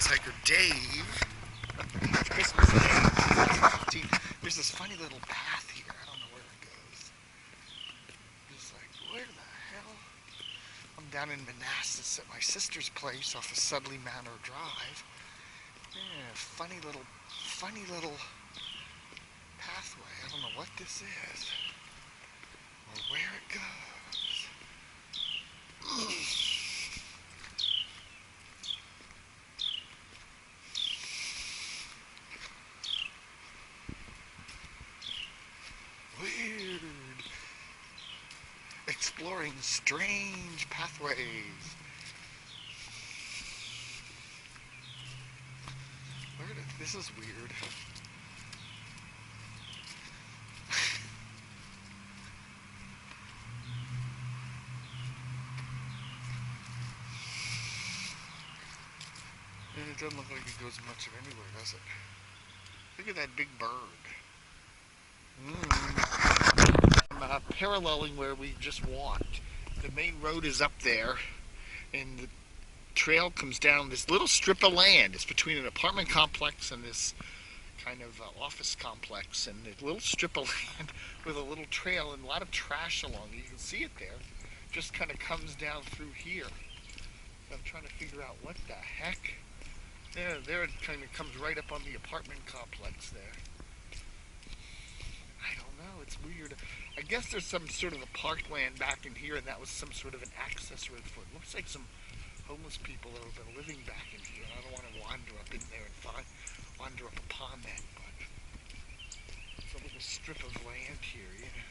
hiker Dave. It's Christmas Day. There's this funny little path here. I don't know where it goes. Just like, where the hell? I'm down in Manassas at my sister's place off of Sudley Manor Drive. Yeah, funny little pathway. I don't know what this is or where it goes. Weird. Exploring strange pathways. This is weird. And it doesn't look like it goes much of anywhere, does it? Look at that big bird. I'm paralleling where we just walked. The main road is up there, and the trail comes down this little strip of land. It's between an apartment complex and this kind of office complex, and a little strip of land with a little trail and a lot of trash along it. You can see it there. Just kind of comes down through here. I'm trying to figure out what the heck. There it kind of comes right up on the apartment complex there. I don't know, it's weird. I guess there's some sort of a parkland back in here, and that was some sort of an access road for it. Looks like some homeless people that have been living back in here. I don't want to wander up in there and wander up upon that, but it's a little strip of land here, yeah.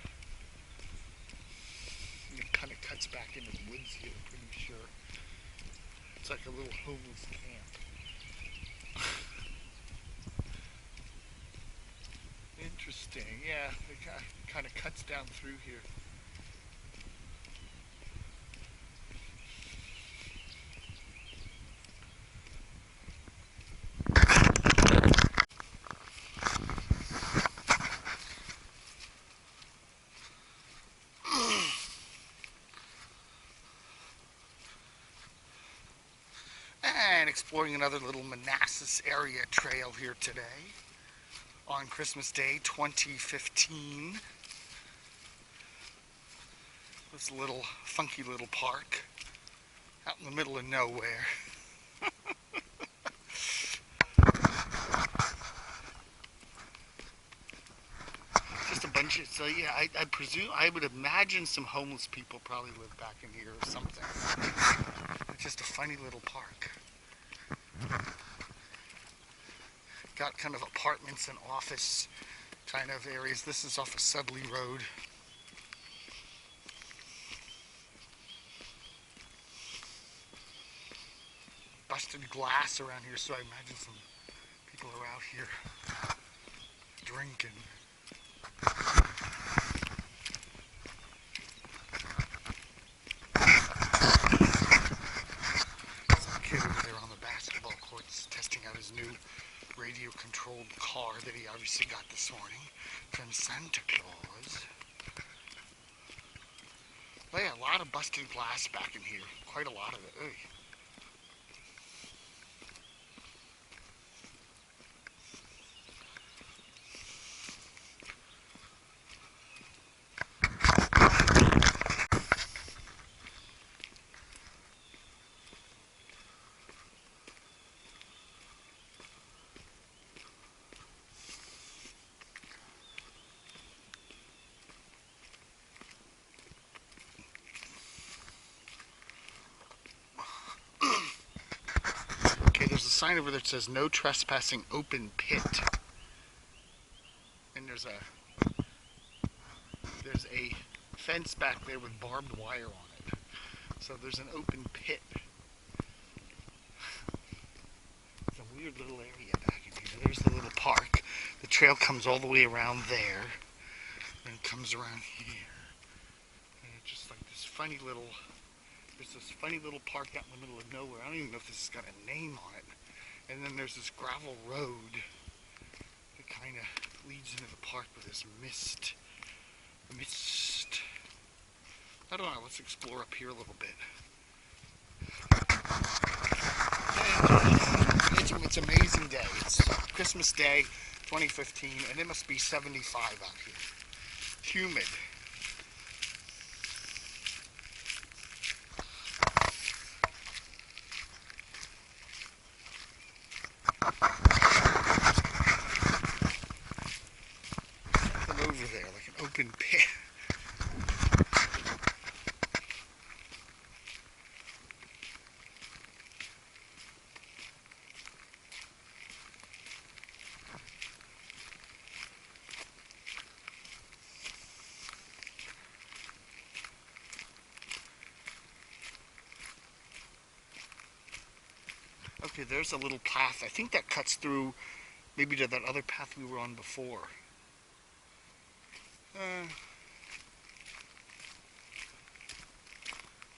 It kind of cuts back into the woods here, I'm pretty sure. It's like a little homeless camp. Interesting, yeah, it kind of cuts down through here. And exploring another little Manassas area trail here today on Christmas Day 2015. This little funky little park out in the middle of nowhere. Just a bunch of, so yeah, I presume, I would imagine some homeless people probably live back in here or something. It's just a funny little park. Got kind of apartments and office kind of areas. This is off of Sudley Road. Busted glass around here, so I imagine some people are out here drinking. Some kid over there on the basketball courts testing out his new radio-controlled car that he obviously got this morning from Santa Claus. Well, yeah, a lot of busted glass back in here. Quite a lot of it. Ugh. There's a sign over there that says no trespassing open pit. And there's a fence back there with barbed wire on it. So there's an open pit. It's a weird little area back in here. There's the little park. The trail comes all the way around there. And it comes around here. And it's just like this funny little... There's this funny little park out in the middle of nowhere. I don't even know if this has got a name on it. And then there's this gravel road that kind of leads into the park with this mist. I don't know, let's explore up here a little bit. It's Christmas Day 2015, and it must be 75 out here. Humid. Something over there, like an open pit. Okay, there's a little path. I think that cuts through maybe to that other path we were on before.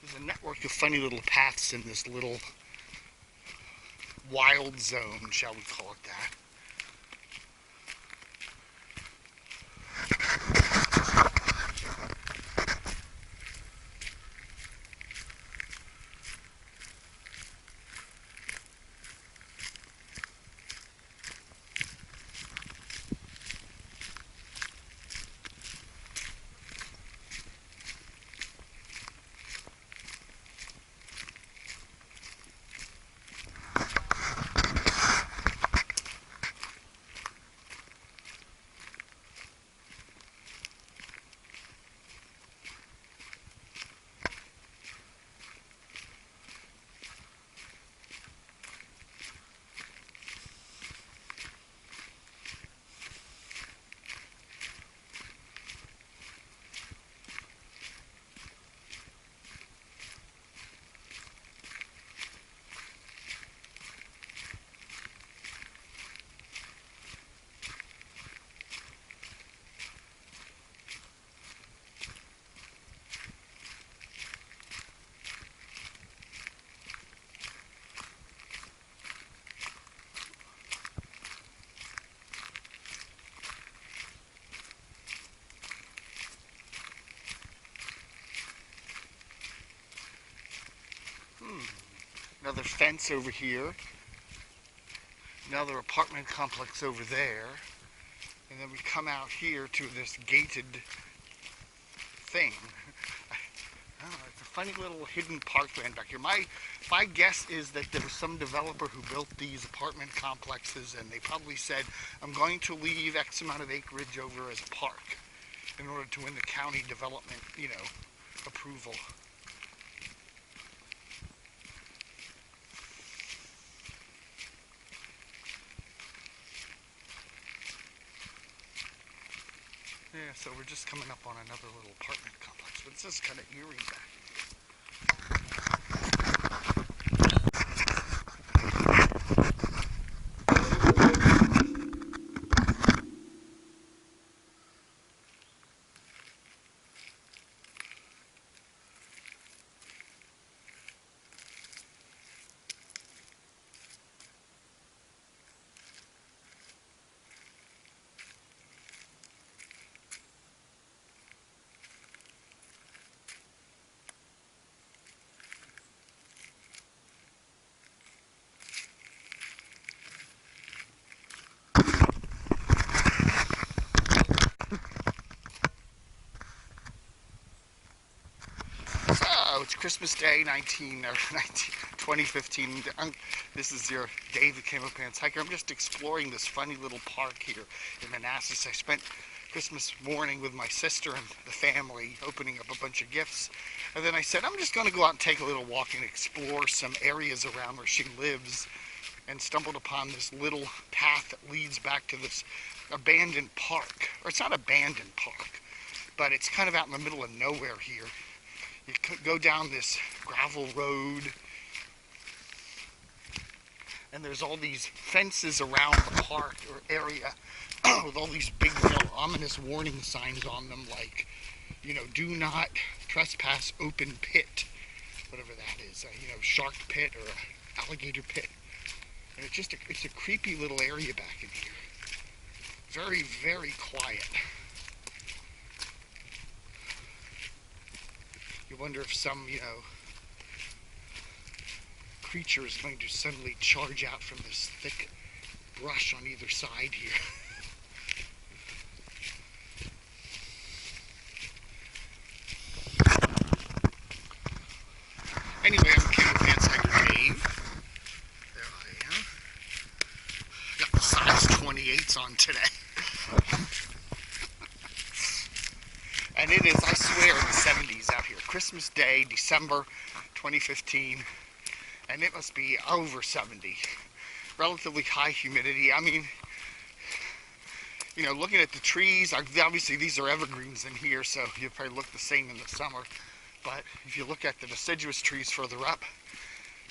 There's a network of funny little paths in this little wild zone, shall we call it that. Another fence over here. Another apartment complex over there. And then we come out here to this gated thing. I don't know, it's a funny little hidden parkland back here. My guess is that there was some developer who built these apartment complexes, and they probably said, I'm going to leave X amount of acreage over as a park in order to win the county development, approval. Yeah, so we're just coming up on another little apartment complex, but it's just kind of eerie back here. So, it's Christmas Day 2015. This is your Dave the CamoPantsHiker. I'm just exploring this funny little park here in Manassas. I spent Christmas morning with my sister and the family opening up a bunch of gifts. And then I said, I'm just going to go out and take a little walk and explore some areas around where she lives. And stumbled upon this little path that leads back to this abandoned park. Or it's not abandoned park, but it's kind of out in the middle of nowhere here. You go down this gravel road, and there's all these fences around the park or area with all these big, ominous warning signs on them, like, do not trespass open pit, whatever that is, shark pit or alligator pit. And it's a creepy little area back in here. Very, very quiet. You wonder if some, creature is going to suddenly charge out from this thick brush on either side here. Anyway, I'm CamoPantsHiker Dave. There I am. Got the size 28s on today. And it is, I swear, in the 70s out here. Christmas Day, December 2015. And it must be over 70. Relatively high humidity. I mean, you know, looking at the trees, obviously these are evergreens in here, so you'll probably look the same in the summer. But if you look at the deciduous trees further up,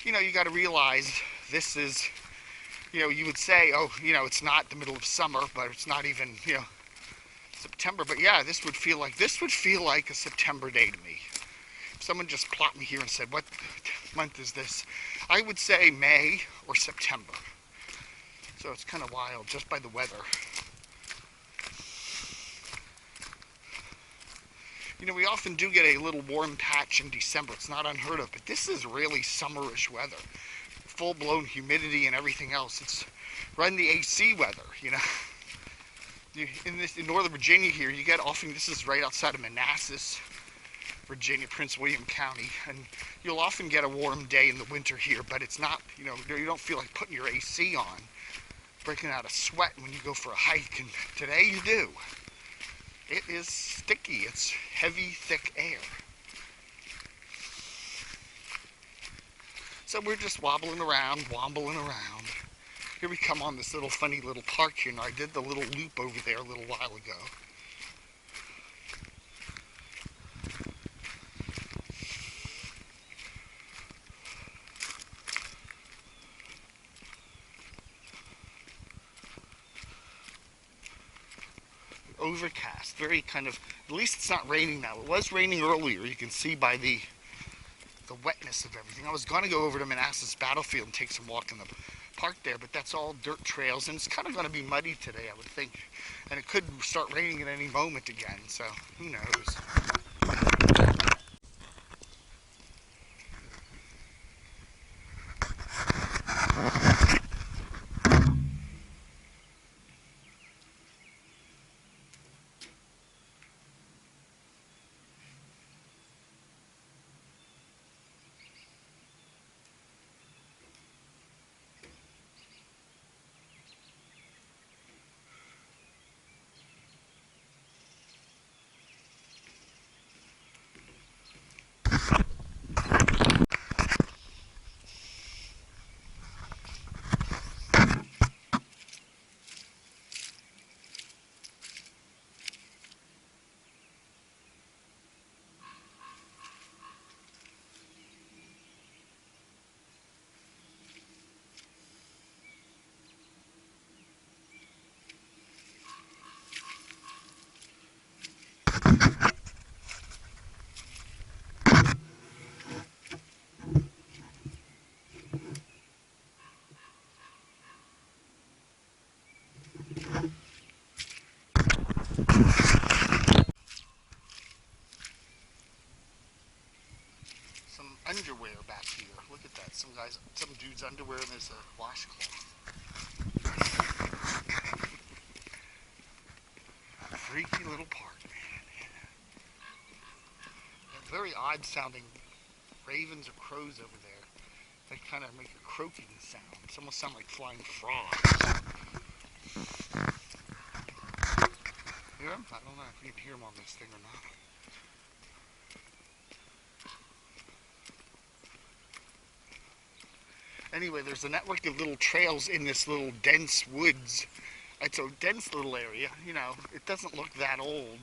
you know, you got to realize this is, you know, you would say, oh, you know, it's not the middle of summer, but it's not even, you know, September. But yeah, this would feel like a September day to me. If someone just plopped me here and said, what month is this? I would say May or September. So it's kind of wild just by the weather. You know, we often do get a little warm patch in December. It's not unheard of, but this is really summerish weather. Full-blown humidity and everything else. It's run the AC weather, you know. In Northern Virginia here, you get often, this is right outside of Manassas, Virginia, Prince William County, and you'll often get a warm day in the winter here, but it's not, you know, you don't feel like putting your AC on, breaking out a sweat when you go for a hike, and today you do. It is sticky. It's heavy, thick air. So we're just wobbling around. Here we come on this little funny little park here. Now I did the little loop over there a little while ago. Overcast, very kind of, at least it's not raining now. It was raining earlier, you can see by the wetness of everything. I was going to go over to Manassas Battlefield and take some walk in the park there, but that's all dirt trails, and it's kind of going to be muddy today, I would think. And it could start raining at any moment again, so who knows. Some underwear back here. Look at that. Some dude's underwear, and there's a washcloth. Freaky little park, man. Yeah, very odd sounding ravens or crows over there. They kind of make a croaking sound. It almost sound like flying frogs. Hear them? I don't know if you can hear them on this thing or not. Anyway, there's a network of little trails in this little dense woods. It's a dense little area, you know, it doesn't look that old.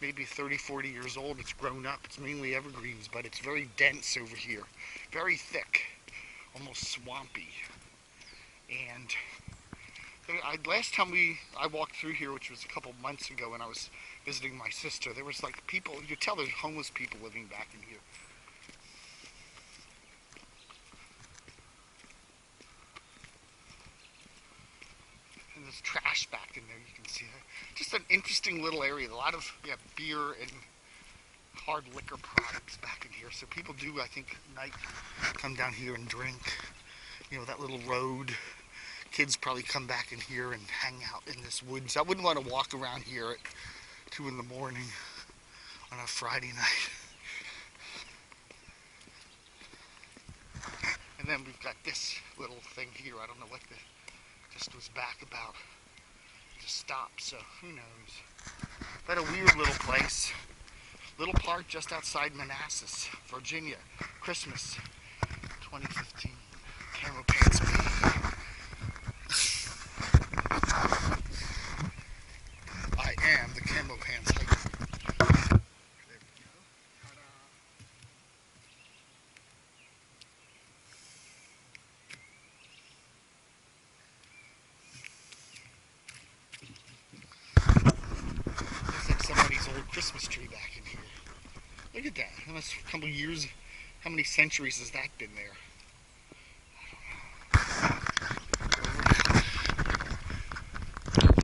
Maybe 30, 40 years old, it's grown up. It's mainly evergreens, but it's very dense over here. Very thick, almost swampy. And last time I walked through here, which was a couple months ago when I was visiting my sister, there was like people, you could tell there's homeless people living back in here. And there's trash back in there, you can see that. Just an interesting little area. A lot of beer and hard liquor products back in here. So people do, I think, at night come down here and drink. You know, that little road kids probably come back in here and hang out in this woods. I wouldn't want to walk around here at 2 in the morning on a Friday night. And then we've got this little thing here. I don't know what the just was back about. Just stopped, so who knows. But a weird little place. Little park just outside Manassas, Virginia. Christmas 2015. CamoPantsHiker105 I am the CamoPantsHiker. There we go. Ta-da. Looks like somebody's old Christmas tree back in here. Look at that. That's a couple years. How many centuries has that been there?